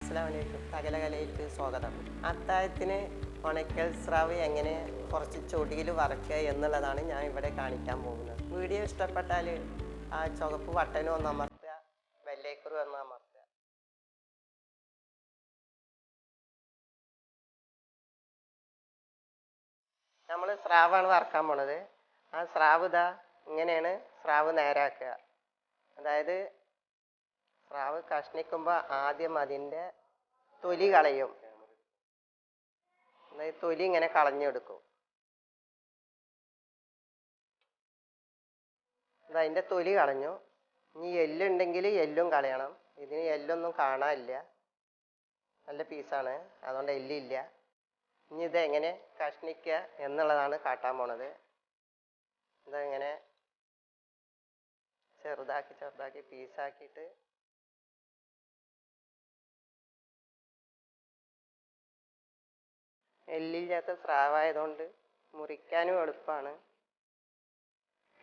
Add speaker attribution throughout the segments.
Speaker 1: അസ്സലാമലൈക്കും. സകലകലയിലേക്ക് സ്വാഗതം. അത്താഴത്തിന് ഉണക്കൽ സ്രാവ് എങ്ങനെ കുറച്ച് ചൊടിയിൽ വറക്കുക എന്നുള്ളതാണ് ഞാൻ ഇവിടെ കാണിക്കാൻ പോകുന്നത്. വീഡിയോ ഇഷ്ടപ്പെട്ടാൽ ആ ചുവപ്പ് ബട്ടനും ഒന്ന് അമർത്തുക, ബെല്ലൈക്കൺ ഒന്ന് അമർത്തുക. നമ്മൾ സ്രാവാണ് വറക്കാൻ പോണത്. ആ സ്രാവ് ഇതാ ഇങ്ങനെയാണ് സ്രാവ് നേരാക്കുക. അതായത് സ്രാവ് കഷ്ണിക്കുമ്പോൾ ആദ്യം അതിൻ്റെ തൊലി കളയും. തൊലി ഇങ്ങനെ കളഞ്ഞെടുക്കും. അതിൻ്റെ തൊലി കളഞ്ഞു. ഇനി എല്ലുണ്ടെങ്കിൽ എല്ലും കളയണം. ഇതിന് എല്ലൊന്നും കാണാനില്ല, നല്ല പീസാണ്, അതുകൊണ്ട് എല്ലില്ല. ഇനി ഇതെങ്ങനെ കഷ്ണിക്കുക എന്നുള്ളതാണ് കാട്ടാൻ പോണത്. ഇതെങ്ങനെ ചെറുതാക്കി പീസാക്കിയിട്ട് എല്ലില്ലാത്ത സ്രാവായതുകൊണ്ട് മുറിക്കാനും എളുപ്പമാണ്,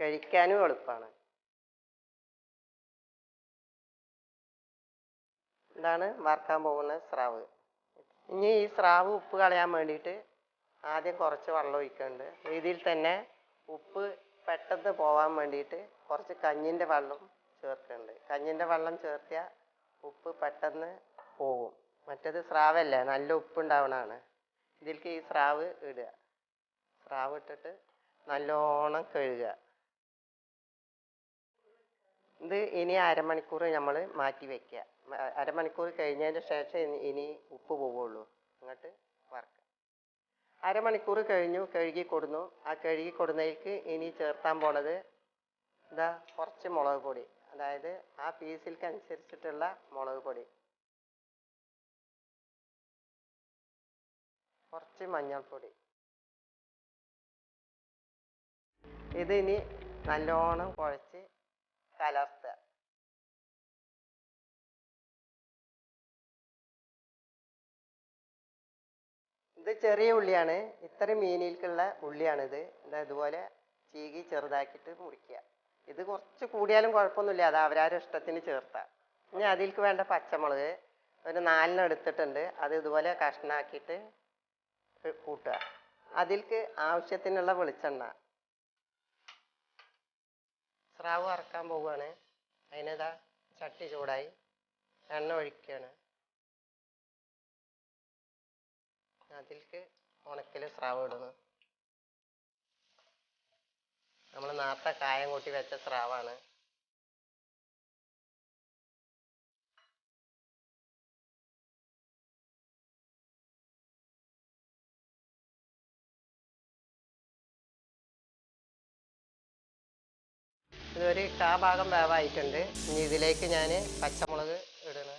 Speaker 1: കഴിക്കാനും എളുപ്പമാണ്. ഇതാണ് വറക്കാൻ പോകുന്ന സ്രാവ്. ഇനി ഈ സ്രാവ് ഉപ്പ് കളയാൻ വേണ്ടിയിട്ട് ആദ്യം കുറച്ച് വെള്ളം ഒഴിക്കുന്നുണ്ട്. ഇതിൽ തന്നെ ഉപ്പ് പെട്ടെന്ന് പോകാൻ വേണ്ടിയിട്ട് കുറച്ച് കഞ്ഞിൻ്റെ വെള്ളം ചേർക്കുന്നുണ്ട്. കഞ്ഞിൻ്റെ വെള്ളം ചേർത്തിയാൽ ഉപ്പ് പെട്ടെന്ന് പോകും. മറ്റേത് സ്രാവല്ലേ, നല്ല ഉപ്പുണ്ടാവണതാണ്. ഇതിലേക്ക് ഈ സ്രാവ് ഇടുക. സ്രാവ് ഇട്ടിട്ട് നല്ലോണം കഴുകുക. ഇത് ഇനി അരമണിക്കൂർ നമ്മൾ മാറ്റി വയ്ക്കുക. അരമണിക്കൂർ കഴിഞ്ഞതിന് ശേഷം ഇനി ഉപ്പ് പോവുള്ളൂ. എന്നിട്ട് വറക്കുക. അരമണിക്കൂർ കഴിഞ്ഞു, കഴുകി കൊടുന്നു. ആ കഴുകി കൊടുന്നതിലേക്ക് ഇനി ചേർത്താൻ പോണത് ഇതാ കുറച്ച് മുളക് പൊടി, അതായത് ആ പീസിൽക്കനുസരിച്ചിട്ടുള്ള മുളക് പൊടി, കുറച്ച് മഞ്ഞൾപ്പൊടി. ഇതിനി നല്ലോണം കുഴച്ച് കലർത്തുക. ഇത് ചെറിയ ഉള്ളിയാണ്, ഇത്ര മീനിലേക്കുള്ള ഉള്ളിയാണിത്. ഇതുപോലെ ചീകി ചെറുതാക്കിയിട്ട് മുറിക്കുക. ഇത് കുറച്ച് കൂടിയാലും കുഴപ്പമൊന്നുമില്ല, അത് അവരവരുടെ ഇഷ്ടത്തിന് ചേർത്താം. ഇനി അതിലേക്ക് വേണ്ട പച്ചമുളക് ഒരു 4 എടുത്തിട്ടുണ്ട്. അത് ഇതുപോലെ കഷ്ണാക്കിയിട്ട് കൂട്ടുക. അതിലേക്ക് ആവശ്യത്തിനുള്ള വെളിച്ചെണ്ണ. സ്രാവ് വറക്കാൻ പോവുകയാണ്. അതിനിതാ ചട്ടി ചൂടായി, എണ്ണ ഒഴിക്കുകയാണ്. അതിലേക്ക് ഉണക്കൽ സ്രാവ് ഇടുന്നു. നമ്മൾ നേരത്തെ കായം കൂട്ടി വെച്ച സ്രാവാണ്. ഇതൊരു ഭാഗം വേവായിട്ടുണ്ട്. ഇനി ഇതിലേക്ക് ഞാൻ പച്ചമുളക് ഇടണം.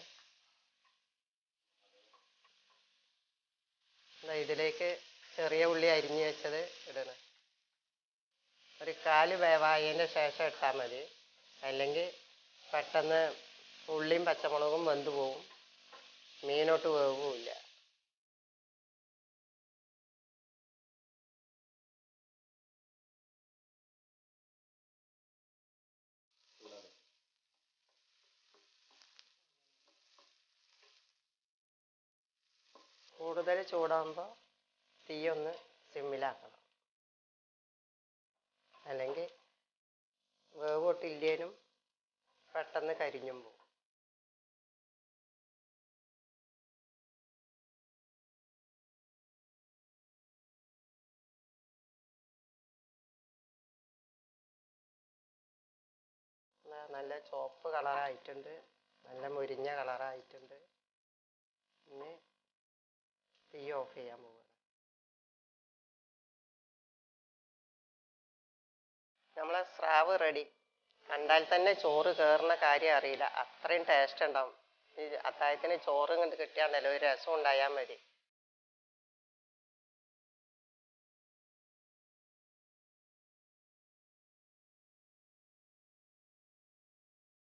Speaker 1: ഇതിലേക്ക് ചെറിയ ഉള്ളി അരിഞ്ഞ് വെച്ചത് ഇടണം. ഒരു 1/4 വേവായതിന് ശേഷം ഇട്ടാൽ മതി, അല്ലെങ്കിൽ പെട്ടെന്ന് ഉള്ളിയും പച്ചമുളകും വെന്ത് പോവും, മീനോട്ട് വേവുമില്ല. കൂടുതൽ ചൂടാകുമ്പോൾ തീയൊന്ന് സിമ്മിലാക്കണം, അല്ലെങ്കിൽ വേവൊട്ടില്ലേനും പെട്ടെന്ന് കരിഞ്ഞും പോകും. നല്ല ചുവപ്പ് കളറായിട്ടുണ്ട്, നല്ല മുരിഞ്ഞ കളറായിട്ടുണ്ട്. ഇനി തീ ഓഫ് ചെയ്യാൻ പോവുകയാണ്. നമ്മളെ സ്രാവ് റെഡി. കണ്ടാൽ തന്നെ ചോറ് കയറുന്ന കാര്യം അറിയില്ല, അത്രയും ടേസ്റ്റ് ഉണ്ടാവും. ഈ അത്താഴത്തിന് ചോറ് കണ്ട് കിട്ടിയാണ്ടല്ലോ ഒരു രസം ഉണ്ടായാൽ മതി.